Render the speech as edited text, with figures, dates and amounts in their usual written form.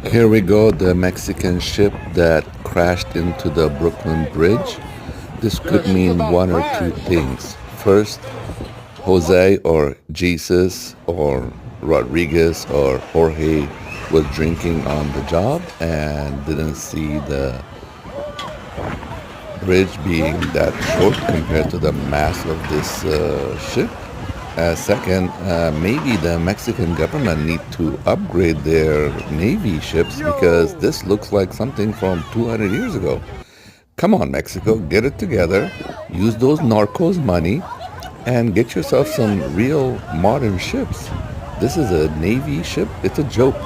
Here we go, the Mexican ship that crashed into the Brooklyn Bridge. This could mean one or two things. First, Jose or Jesus or Rodriguez or Jorge was drinking on the job and didn't see the bridge being that short compared to the mass of this ship. Second, maybe the Mexican government need to upgrade their navy ships because this looks like something from 200 years ago. Come on, Mexico, get it together. Use those narcos money and get yourself some real modern ships. This is a navy ship. It's a joke.